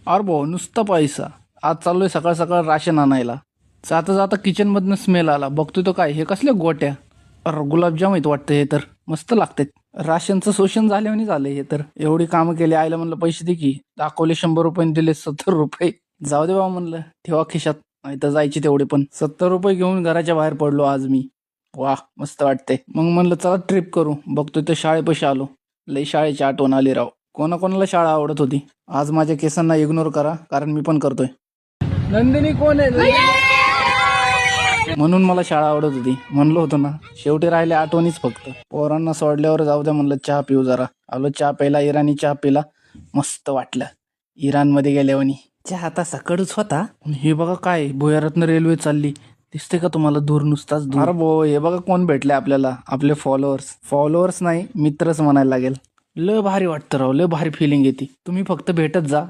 अरे भाऊ नुसता पैसा. आज चाललोय सकाळ सकाळ राशन आणायला. जाता जाता किचन मधनं स्मेल आला. बघतोय तो काय हे कसल्या गोट्या. अरे गुलाबजाम आहेत वाटतं हे तर. मस्त लागतात. राशनचं शोषण झाल्याने झालंय हे तर. एवढी कामं केली आईला म्हणलं पैसे दे की. दाखवले 100 रुपये दिले 70 रुपये. जाऊ दे बाबा म्हणलं ठेवा खिशात. नाही तर जायचे तेवढे पण. 70 रुपये घेऊन घराच्या बाहेर पडलो आज मी. वाह मस्त वाटते. मग म्हणलं चला ट्रिप करू. बघतोय तर शाळेपाशी आलो. लई शाळेची आठवण आली राव. कोणाकोणाला शाळा आवडत होती. आज माझ्या केसांना इग्नोर करा कारण मी पण करतोय. नंदिनी कोण आहे? म्हणून मला शाळा आवडत होती. म्हणलो होतो ना. शेवटी राहिले आठवणीच फक्त. पोरांना सोडल्यावर जाऊ द्या म्हणलं चहा पिऊ जरा. आलो चहा प्यायला. इराणी चहा पिला. मस्त वाटलं. इराणमध्ये गेल्यावनी. चहा आता सकाळच होता. हे बघा काय भुयारातनं रेल्वे चालली. दिसते का तुम्हाला दूर नुसताच दूर. अरे भो हे बघा कोण भेटले आपल्याला. आपले फॉलोअर्स नाही मित्रच म्हणायला लागेल. लय भारी वाटतं राव. लय भारी फिलिंग येते. तुम्ही फक्त भेटत जा.